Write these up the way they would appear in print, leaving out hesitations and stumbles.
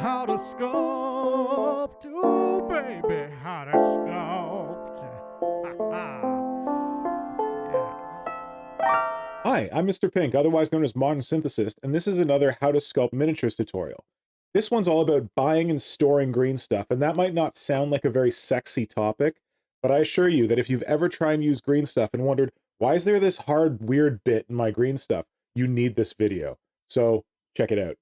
how to sculpt. Ooh, baby, how to sculpt. Yeah. Hi, I'm Mr. Pink, otherwise known as Modern Synthesist, and this is another How to Sculpt Miniatures tutorial. This one's all about buying and storing green stuff, and that might not sound like a very sexy topic, but I assure you that if you've ever tried and used green stuff and wondered, why is there this hard, weird bit in my green stuff? You need this video. So check it out.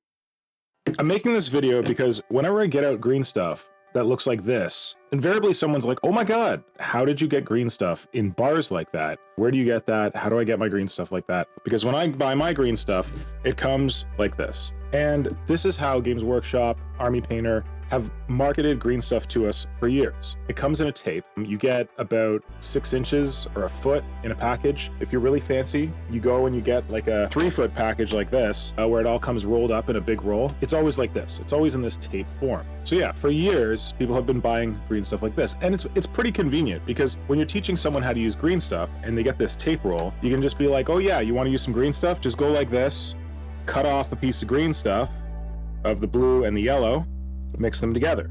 I'm making this video because whenever I get out green stuff that looks like this, invariably someone's like, oh my God, how did you get green stuff in bars like that? Where do you get that? How do I get my green stuff like that? Because when I buy my green stuff, it comes like this. And this is how Games Workshop, Army Painter have marketed green stuff to us for years. It comes in a tape. You get about 6 inches or a foot in a package. If you're really fancy, you go and you get like a 3-foot package like this, where it all comes rolled up in a big roll. It's always like this. It's always in this tape form. So yeah, for years, people have been buying green stuff like this. And it's pretty convenient because when you're teaching someone how to use green stuff and they get this tape roll, you can just be like, oh yeah, you want to use some green stuff? Just go like this, cut off a piece of green stuff of the blue and the yellow, mix them together,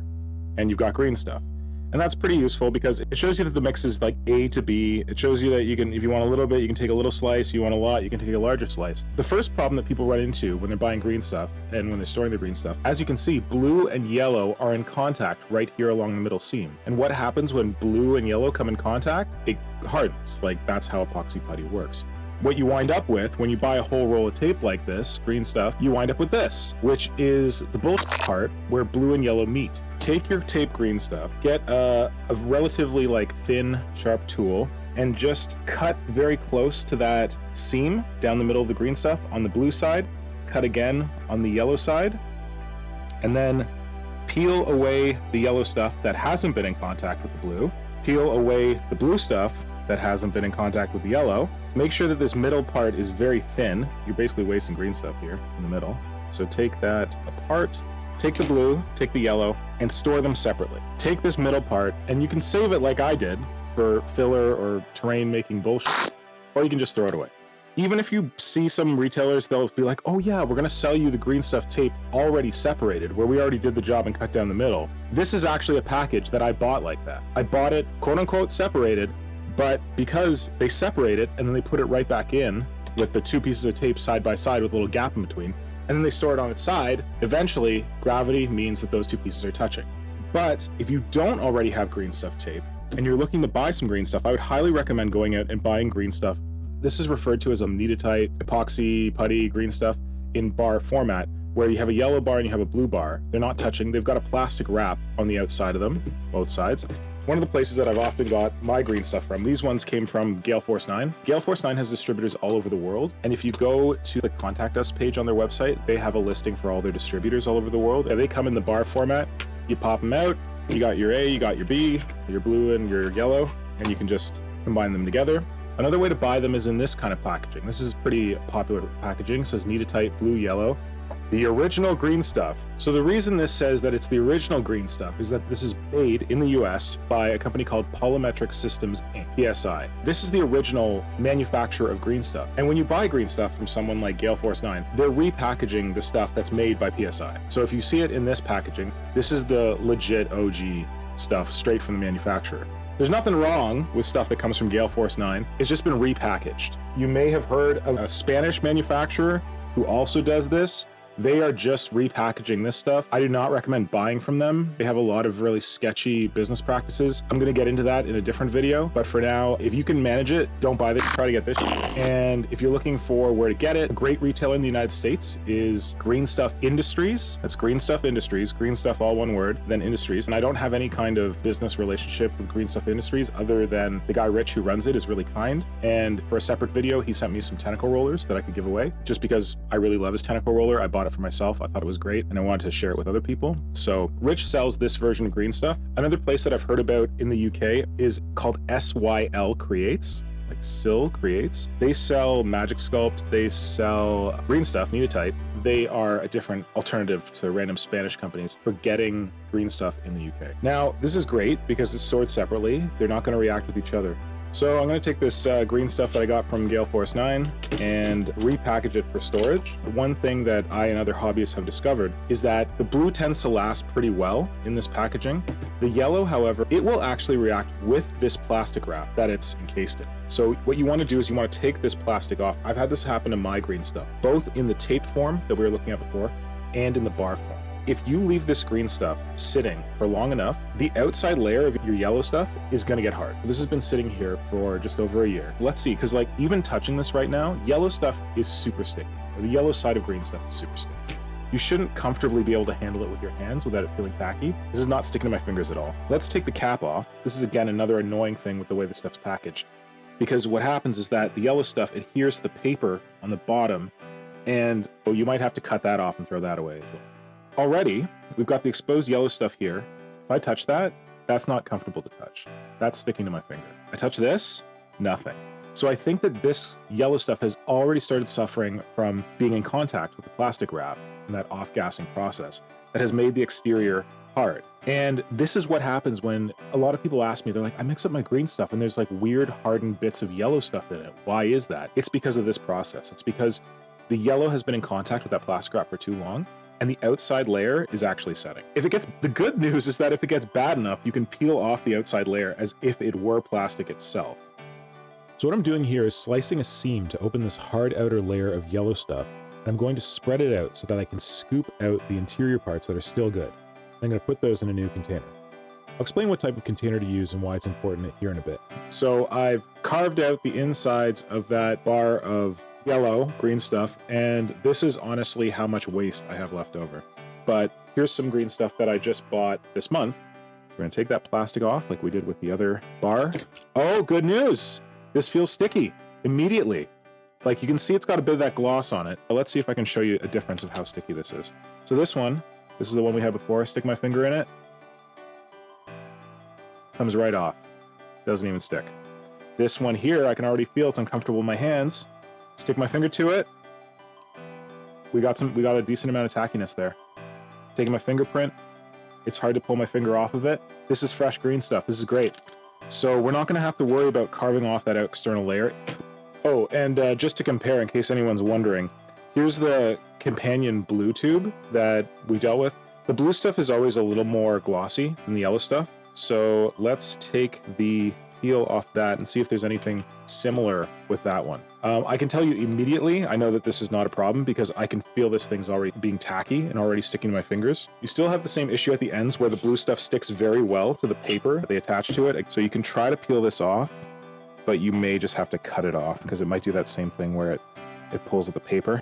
and you've got green stuff. And that's pretty useful because it shows you that the mix is like A to B. It shows you that you can, if you want a little bit, you can take a little slice. You want a lot, you can take a larger slice. The first problem that people run into when they're buying green stuff and when they're storing their green stuff, as you can see, blue and yellow are in contact right here along the middle seam. And what happens when blue and yellow come in contact? It hardens. Like, that's how epoxy putty works. What you wind up with when you buy a whole roll of tape like this, green stuff, you wind up with this, which is the bullshit part where blue and yellow meet. Take your tape green stuff, get a relatively like thin, sharp tool, and just cut very close to that seam down the middle of the green stuff on the blue side, cut again on the yellow side, and then peel away the yellow stuff that hasn't been in contact with the blue, peel away the blue stuff that hasn't been in contact with the yellow. Make sure that this middle part is very thin. You're basically wasting green stuff here in the middle. So take that apart, take the blue, take the yellow, and store them separately. Take this middle part, and you can save it like I did for filler or terrain making bullshit, or you can just throw it away. Even if you see some retailers, they'll be like, oh yeah, we're gonna sell you the green stuff tape already separated, where we already did the job and cut down the middle. This is actually a package that I bought like that. I bought it, quote unquote, separated, but because they separate it and then they put it right back in with the 2 pieces of tape side by side with a little gap in between, and then they store it on its side, eventually gravity means that those 2 pieces are touching. But if you don't already have green stuff tape and you're looking to buy some green stuff, I would highly recommend going out and buying green stuff. This is referred to as a kneadetite, epoxy, putty, green stuff in bar format, where you have a yellow bar and you have a blue bar. They're not touching. They've got a plastic wrap on the outside of them, both sides. One of the places that I've often got my green stuff from, these ones came from Gale Force 9. Gale Force 9 has distributors all over the world. And if you go to the Contact Us page on their website, they have a listing for all their distributors all over the world. And they come in the bar format. You pop them out. You got your A, you got your B, your blue and your yellow, and you can just combine them together. Another way to buy them is in this kind of packaging. This is pretty popular packaging. It says Kneadetite blue, yellow. The original green stuff. So the reason this says that it's the original green stuff is that this is made in the US by a company called Polymetric Systems Inc., PSI. This is the original manufacturer of green stuff. And when you buy green stuff from someone like Gale Force 9, they're repackaging the stuff that's made by PSI. So if you see it in this packaging, this is the legit OG stuff straight from the manufacturer. There's nothing wrong with stuff that comes from Gale Force 9. It's just been repackaged. You may have heard of a Spanish manufacturer who also does this. They are just repackaging this stuff. I do not recommend buying from them. They have a lot of really sketchy business practices. I'm going to get into that in a different video. But for now, if you can manage it, don't buy this. Try to get this. And if you're looking for where to get it, a great retailer in the United States is Greenstuff Industries. That's Greenstuff Industries. Greenstuff, all one word, then Industries. And I don't have any kind of business relationship with Greenstuff Industries other than the guy Rich who runs it is really kind. And for a separate video, he sent me some tentacle rollers that I could give away. Just because I really love his tentacle roller, I bought it for myself. I thought it was great and I wanted to share it with other people. So Rich sells this version of green stuff. Another place that I've heard about in the UK is called SYL Creates, like Sill Creates. They sell Magic Sculpt, they sell green stuff, Kneadetite. They are a different alternative to random Spanish companies for getting green stuff in the UK. Now, this is great because it's stored separately. They're not going to react with each other. So I'm going to take this green stuff that I got from Gale Force 9 and repackage it for storage. One thing that I and other hobbyists have discovered is that the blue tends to last pretty well in this packaging. The yellow, however, it will actually react with this plastic wrap that it's encased in. So what you want to do is you want to take this plastic off. I've had this happen to my green stuff, both in the taped form that we were looking at before and in the bar form. If you leave this green stuff sitting for long enough, the outside layer of your yellow stuff is going to get hard. This has been sitting here for just over a year. Let's see, because like even touching this right now, yellow stuff is super sticky. Or the yellow side of green stuff is super sticky. You shouldn't comfortably be able to handle it with your hands without it feeling tacky. This is not sticking to my fingers at all. Let's take the cap off. This is again another annoying thing with the way this stuff's packaged. Because what happens is that the yellow stuff adheres to the paper on the bottom, and you might have to cut that off and throw that away as well. Already, we've got the exposed yellow stuff here. If I touch that, that's not comfortable to touch. That's sticking to my finger. I touch this, nothing. So I think that this yellow stuff has already started suffering from being in contact with the plastic wrap and that off-gassing process that has made the exterior hard. And this is what happens when a lot of people ask me, they're like, I mix up my green stuff and there's like weird hardened bits of yellow stuff in it. Why is that? It's because of this process. It's because the yellow has been in contact with that plastic wrap for too long, and the outside layer is actually setting. The good news is that if it gets bad enough, you can peel off the outside layer as if it were plastic itself. So what I'm doing here is slicing a seam to open this hard outer layer of yellow stuff, and I'm going to spread it out so that I can scoop out the interior parts that are still good. I'm going to put those in a new container. I'll explain what type of container to use and why it's important here in a bit. So I've carved out the insides of that bar of yellow green stuff, and this is honestly how much waste I have left over. But here's some green stuff that I just bought this month. We're going to take that plastic off like we did with the other bar. Oh, good news! This feels sticky immediately. Like you can see it's got a bit of that gloss on it. But let's see if I can show you a difference of how sticky this is. So this is the one we had before. Stick my finger in it. Comes right off. Doesn't even stick. This one here, I can already feel it's uncomfortable in my hands. Stick my finger to it. We got a decent amount of tackiness there. Taking my fingerprint. It's hard to pull my finger off of it. This is fresh green stuff. This is great. So we're not going to have to worry about carving off that external layer. Oh, and just to compare, in case anyone's wondering, here's the companion blue tube that we dealt with. The blue stuff is always a little more glossy than the yellow stuff. So let's take the peel off that and see if there's anything similar with that one. I can tell you immediately, I know that this is not a problem because I can feel this thing's already being tacky and already sticking to my fingers. You still have the same issue at the ends where the blue stuff sticks very well to the paper they attach to it. So you can try to peel this off, but you may just have to cut it off because it might do that same thing where it pulls at the paper.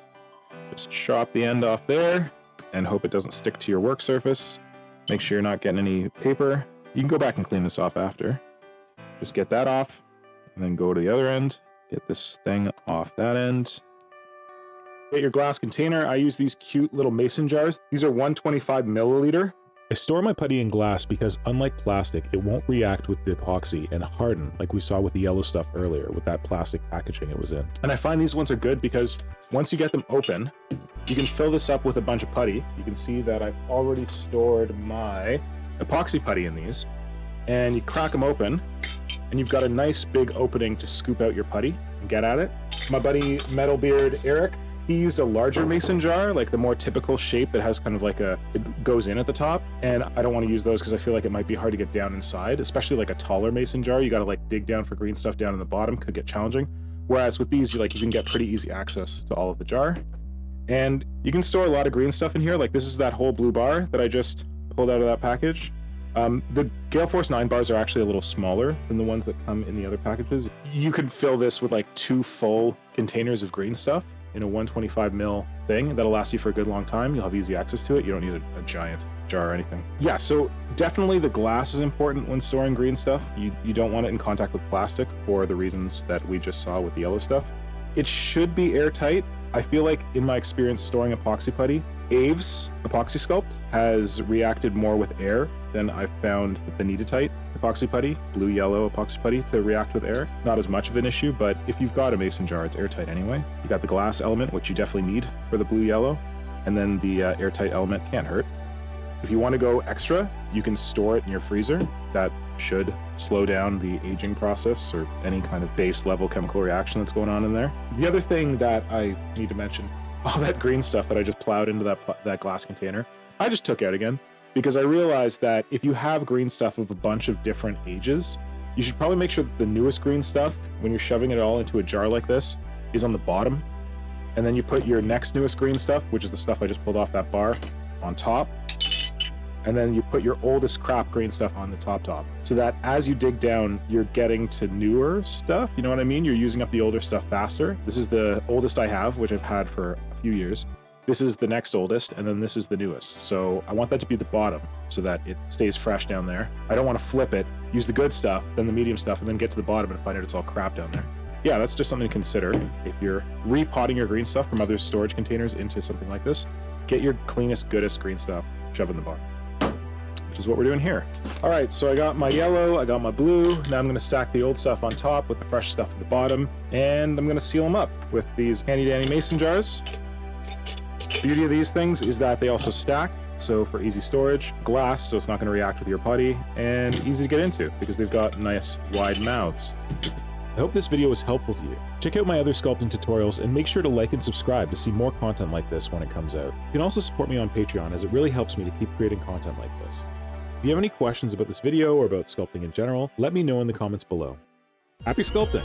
Just chop the end off there and hope it doesn't stick to your work surface. Make sure you're not getting any paper. You can go back and clean this off after. Just get that off and then go to the other end. Get this thing off that end. Get your glass container. I use these cute little mason jars. These are 125 milliliter. I store my putty in glass because unlike plastic, it won't react with the epoxy and harden like we saw with the yellow stuff earlier with that plastic packaging it was in. And I find these ones are good because once you get them open, you can fill this up with a bunch of putty. You can see that I've already stored my epoxy putty in these. And you crack them open, and you've got a nice big opening to scoop out your putty and get at it. My buddy Metalbeard Eric, he used a larger mason jar, like the more typical shape that has kind of like it goes in at the top. And I don't want to use those because I feel like it might be hard to get down inside, especially like a taller mason jar. You got to like dig down for green stuff down in the bottom, could get challenging. Whereas with these, you can get pretty easy access to all of the jar. And you can store a lot of green stuff in here. Like this is that whole blue bar that I just pulled out of that package. The Gale Force 9 bars are actually a little smaller than the ones that come in the other packages. You could fill this with like 2 full containers of green stuff in a 125 mil thing. That'll last you for a good long time. You'll have easy access to it. You don't need a giant jar or anything. Yeah, so definitely the glass is important when storing green stuff. You don't want it in contact with plastic for the reasons that we just saw with the yellow stuff. It should be airtight. I feel like in my experience storing epoxy putty, Aves Epoxy Sculpt has reacted more with air than I've found the Kneadatite epoxy putty, blue-yellow epoxy putty, to react with air. Not as much of an issue, but if you've got a mason jar, it's airtight anyway. You got the glass element, which you definitely need for the blue-yellow, and then the airtight element can't hurt. If you want to go extra, you can store it in your freezer. That should slow down the aging process or any kind of base level chemical reaction that's going on in there. The other thing that I need to mention, all that green stuff that I just plowed into that glass container, I just took out again because I realized that if you have green stuff of a bunch of different ages, you should probably make sure that the newest green stuff, when you're shoving it all into a jar like this, is on the bottom. And then you put your next newest green stuff, which is the stuff I just pulled off that bar, on top. And then you put your oldest crap green stuff on the top, so that as you dig down, you're getting to newer stuff. You know what I mean? You're using up the older stuff faster. This is the oldest I have, which I've had for a few years. This is the next oldest, and then this is the newest. So I want that to be the bottom so that it stays fresh down there. I don't want to flip it, use the good stuff, then the medium stuff, and then get to the bottom and find out it's all crap down there. Yeah, that's just something to consider. If you're repotting your green stuff from other storage containers into something like this, get your cleanest, goodest green stuff, shove in the bottom, which is what we're doing here. All right, so I got my yellow, I got my blue. Now I'm gonna stack the old stuff on top with the fresh stuff at the bottom, and I'm gonna seal them up with these handy dandy mason jars. The beauty of these things is that they also stack, so for easy storage, glass, so it's not gonna react with your putty, and easy to get into because they've got nice wide mouths. I hope this video was helpful to you. Check out my other sculpting tutorials and make sure to like and subscribe to see more content like this when it comes out. You can also support me on Patreon as it really helps me to keep creating content like this. If you have any questions about this video or about sculpting in general, let me know in the comments below. Happy sculpting!